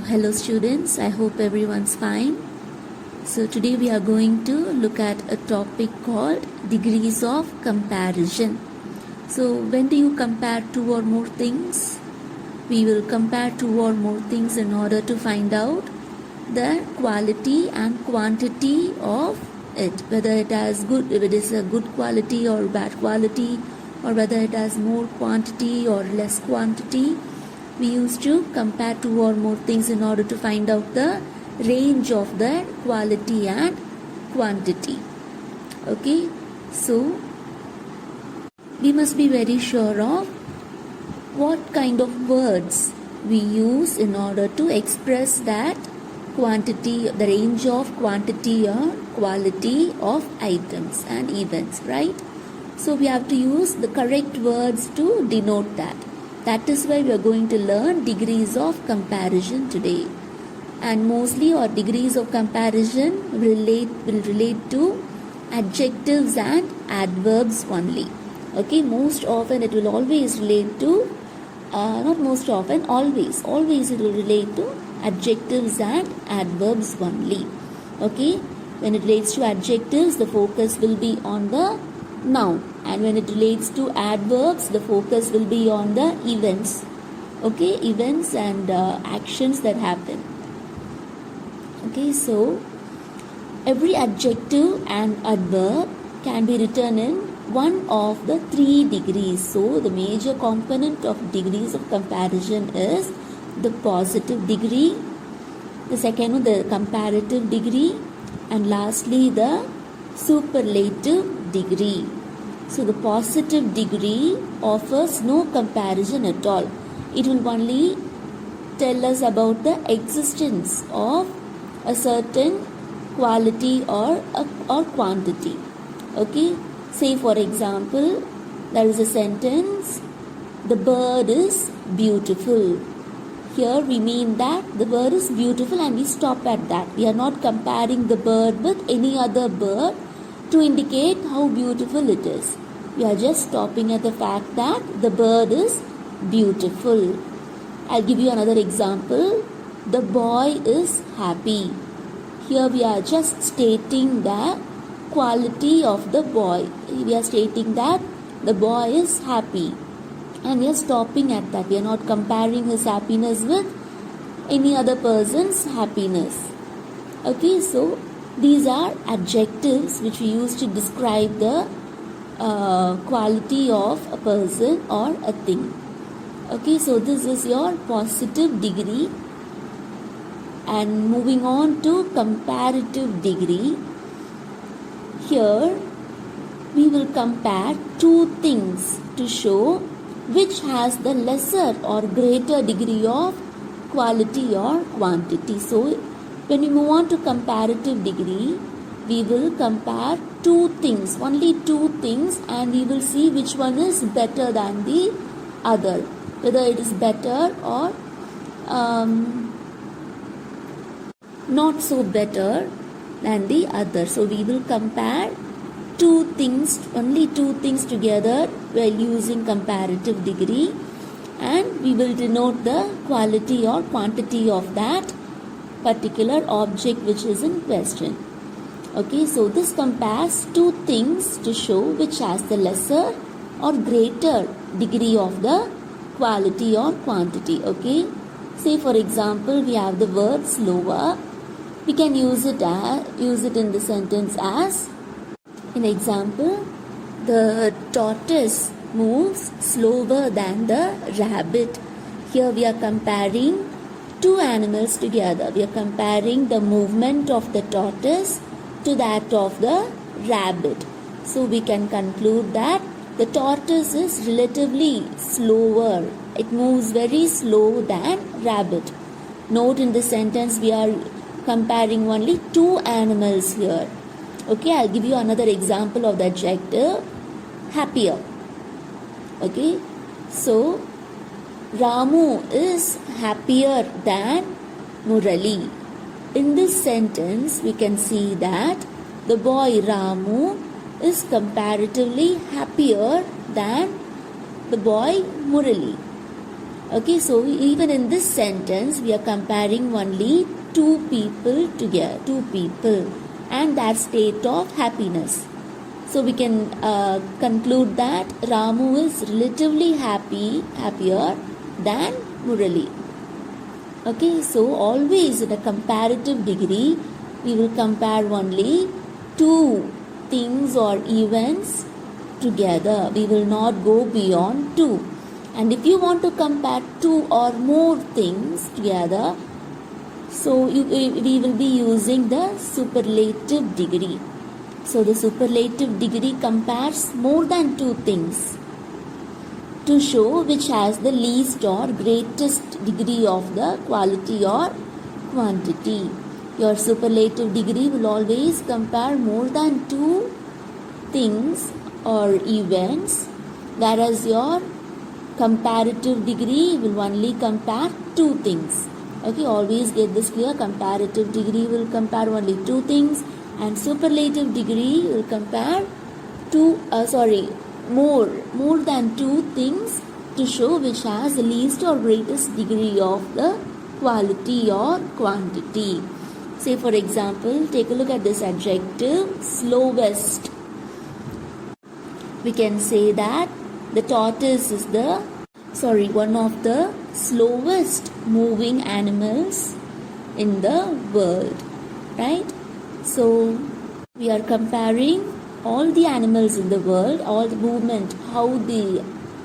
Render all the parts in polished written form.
Hello students, I hope everyone's fine. So today we are going to look at a topic called degrees of comparison. So when do you compare two or more things? We will compare two or more things in order to find out the quality and quantity of it, whether it is a good quality or bad quality, or whether it has more quantity or less quantity. We used to compare two or more things in order to find out the range of the quality and quantity. Okay, so we must be very sure of what kind of words we use in order to express that quantity, the range of quantity or quality of items and events, right? So we have to use the correct words to denote that. That is why we are going to learn degrees of comparison today. And mostly our degrees of comparison will relate to adjectives and adverbs only. Okay, most often it will always relate to, not most often, always it will relate to adjectives and adverbs only. Okay, when it relates to adjectives, the focus will be on the noun, and when it relates to adverbs, the focus will be on the events. Okay, events and actions that happen. Okay, so every adjective and adverb can be written in one of the three degrees. So the major component of degrees of comparison is the positive degree, the second one the comparative degree, and lastly the superlative degree. So the positive degree offers no comparison at all. It will only tell us about the existence of a certain quality or quantity. Okay, say for example, there is a sentence, the bird is beautiful. Here we mean that the bird is beautiful and we stop at that. We are not comparing the bird with any other bird to indicate how beautiful it is. We are just stopping at the fact that the bird is beautiful. I'll give you another example. The boy is happy. Here we are just stating the quality of the boy. We are stating that the boy is happy, and we are stopping at that. We are not comparing his happiness with any other person's happiness. Okay, so these are adjectives which we use to describe the quality of a person or a thing. Okay, so this is your positive degree. And moving on to comparative degree. Here we will compare two things to show which has the lesser or greater degree of quality or quantity. So when we move on to comparative degree, we will compare two things, only two things, and we will see which one is better than the other, whether it is better or not so better than the other. So we will compare two things, only two things together while using comparative degree, and we will denote the quality or quantity of that particular object which is in question. Okay, so this compares two things to show which has the lesser or greater degree of the quality or quantity. Okay, say for example, we have the verb slower. We can use it in the sentence as, in example, the tortoise moves slower than the rabbit. Here we are comparing two animals together. We are comparing the movement of the tortoise to that of the rabbit. So we can conclude that the tortoise is relatively slower. It moves very slow than rabbit. Note in the sentence we are comparing only two animals here. Okay, I'll give you another example of the adjective, happier. Okay, so Ramu is happier than Murali. In this sentence, we can see that the boy Ramu is comparatively happier than the boy Murali. Okay, so even in this sentence, we are comparing only two people together, two people, and their state of happiness. So we can conclude that Ramu is relatively happier than Murali. Okay, so always in a comparative degree, we will compare only two things or events together. We will not go beyond two. And if you want to compare two or more things together, so we will be using the superlative degree. So the superlative degree compares more than two things to show which has the least or greatest degree of the quality or quantity. Your superlative degree will always compare more than two things or events, whereas your comparative degree will only compare two things. Okay, always get this clear. Comparative degree will compare only two things, and superlative degree will compare more than two things to show which has the least or greatest degree of the quality or quantity. Say for example, take a look at this adjective, slowest. We can say that the tortoise is one of the slowest moving animals in the world, right? So we are comparing all the animals in the world, all the movement, how the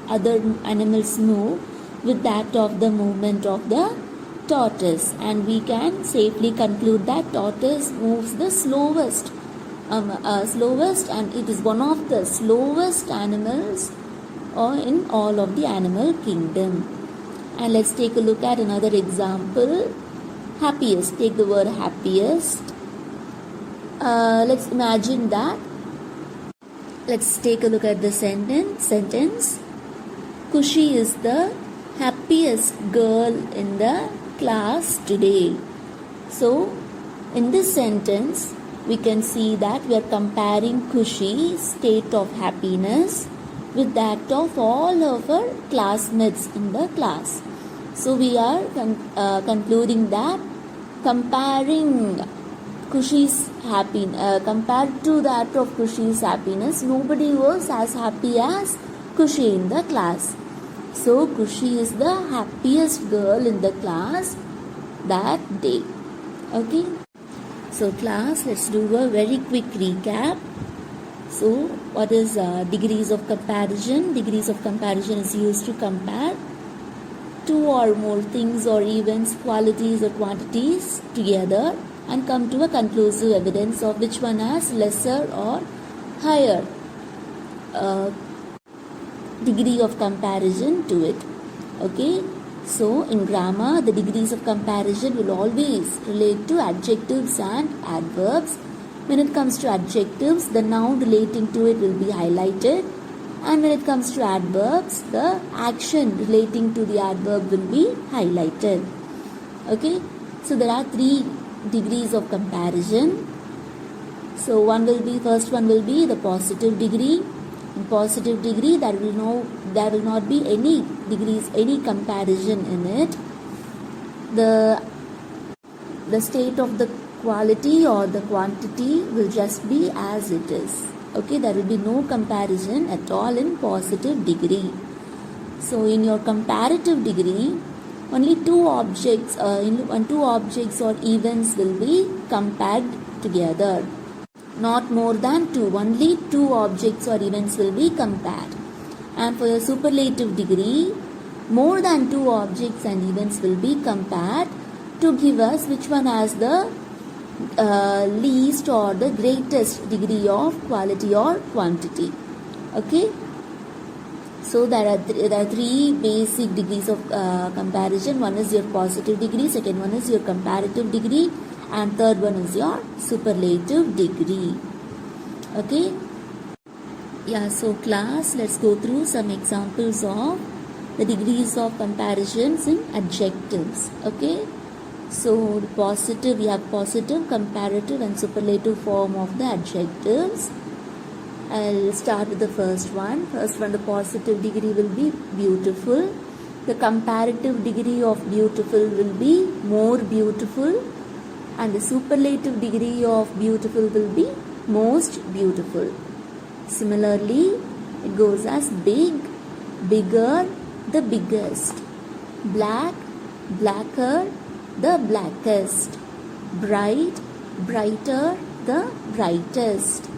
other animals move with that of the movement of the tortoise, and we can safely conclude that tortoise moves the slowest, and it is one of the slowest animals in all of the animal kingdom. And let's take a look at another example. Happiest. Take the word happiest. Let's imagine that. Let's take a look at the sentence. Kushi is the happiest girl in the class today. So, in this sentence, we can see that we are comparing Kushi's state of happiness with that of all of her classmates in the class. So, we are concluding that comparing Kushi's happiness, compared to that of Kushi's happiness, nobody was as happy as Kushi in the class. So Kushi is the happiest girl in the class that day. Okay. So class, let's do a very quick recap. So what is degrees of comparison? Degrees of comparison is used to compare two or more things or events, qualities or quantities together and come to a conclusive evidence of which one has lesser or higher degree of comparison to it. Okay, so in grammar the degrees of comparison will always relate to adjectives and adverbs. When it comes to adjectives, the noun relating to it will be highlighted, and when it comes to adverbs, the action relating to the adverb will be highlighted. Okay, so there are three degrees of comparison. So first one will be the positive degree. In positive degree, there will not be any degrees, any comparison in it. The state of the quality or the quantity will just be as it is. Okay, there will be no comparison at all in positive degree. So in your comparative degree, only two objects or events will be compared together. Not more than two, only two objects or events will be compared. And for your superlative degree, more than two objects and events will be compared to give us which one has the least or the greatest degree of quality or quantity. Okay, so there are three basic degrees of comparison. One is your positive degree, second one is your comparative degree, and third one is your superlative degree. Okay, yeah, so class, let's go through some examples of the degrees of comparisons in adjectives. Okay, so positive, we have positive, comparative and superlative form of the adjectives. I'll start with the first one. The positive degree will be beautiful. the comparative degree of beautiful will be more beautiful, and the superlative degree of beautiful will be most beautiful. Similarly, it goes as big, bigger, the biggest, black, blacker, the blackest, bright, brighter, the brightest.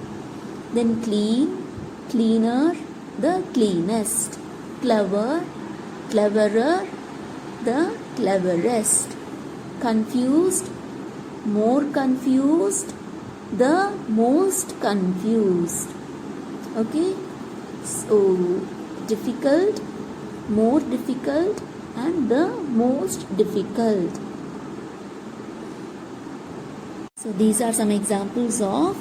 Then clean, cleaner, the cleanest, clever, cleverer, the cleverest, confused, more confused, the most confused. Okay, so difficult, more difficult, and the most difficult. So these are some examples of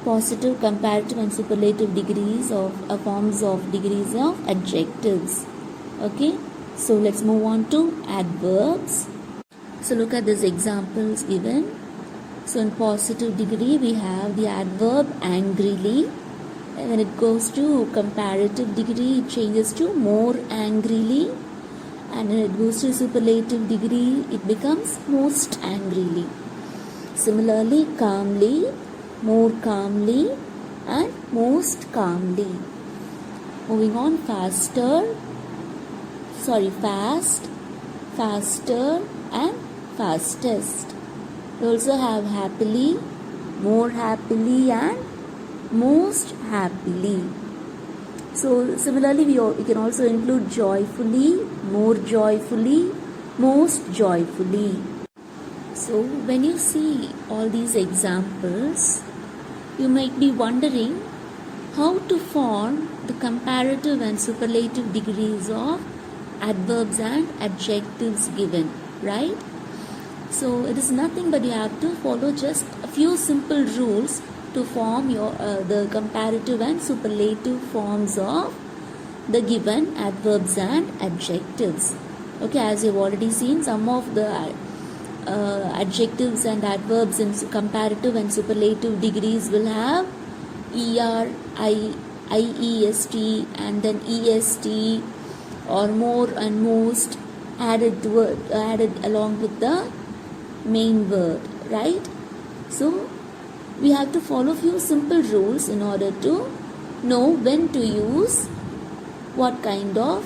positive, comparative and superlative degrees of forms of degrees of adjectives. Okay, so let's move on to adverbs. So look at these examples given. So in positive degree we have the adverb angrily. And when it goes to comparative degree, it changes to more angrily. And when it goes to superlative degree, it becomes most angrily. Similarly, calmly, more calmly, and most calmly. Moving on, fast, faster, and fastest. We also have happily, more happily, and most happily. So similarly we can also include joyfully, more joyfully, most joyfully. So when you see all these examples, you might be wondering how to form the comparative and superlative degrees of adverbs and adjectives given, right? So it is nothing but you have to follow just a few simple rules to form your the comparative and superlative forms of the given adverbs and adjectives. Okay, as you've already seen, some of the adjectives and adverbs in comparative and superlative degrees will have er, iest, and then est, or more and most added along with the main word, right? So we have to follow few simple rules in order to know when to use what kind of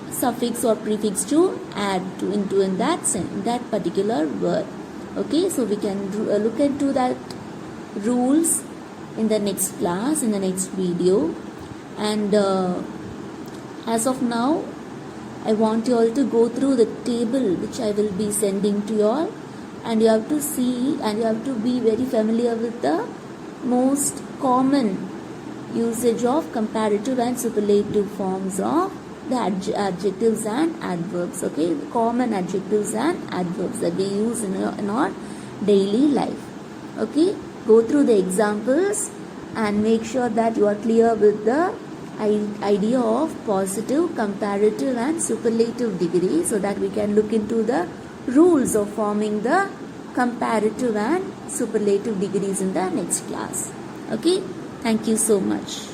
suffix or prefix to add to into in that particular word. Okay, so we can look into that rules in the next class, in the next video. And as of now, I want you all to go through the table which I will be sending to you all, and you have to see and you have to be very familiar with the most common usage of comparative and superlative forms of the adjectives and adverbs. Okay, the common adjectives and adverbs that we use in our daily life. Okay, go through the examples and make sure that you are clear with the idea of positive, comparative and superlative degree, so that we can look into the rules of forming the comparative and superlative degrees in the next class. Okay, thank you so much.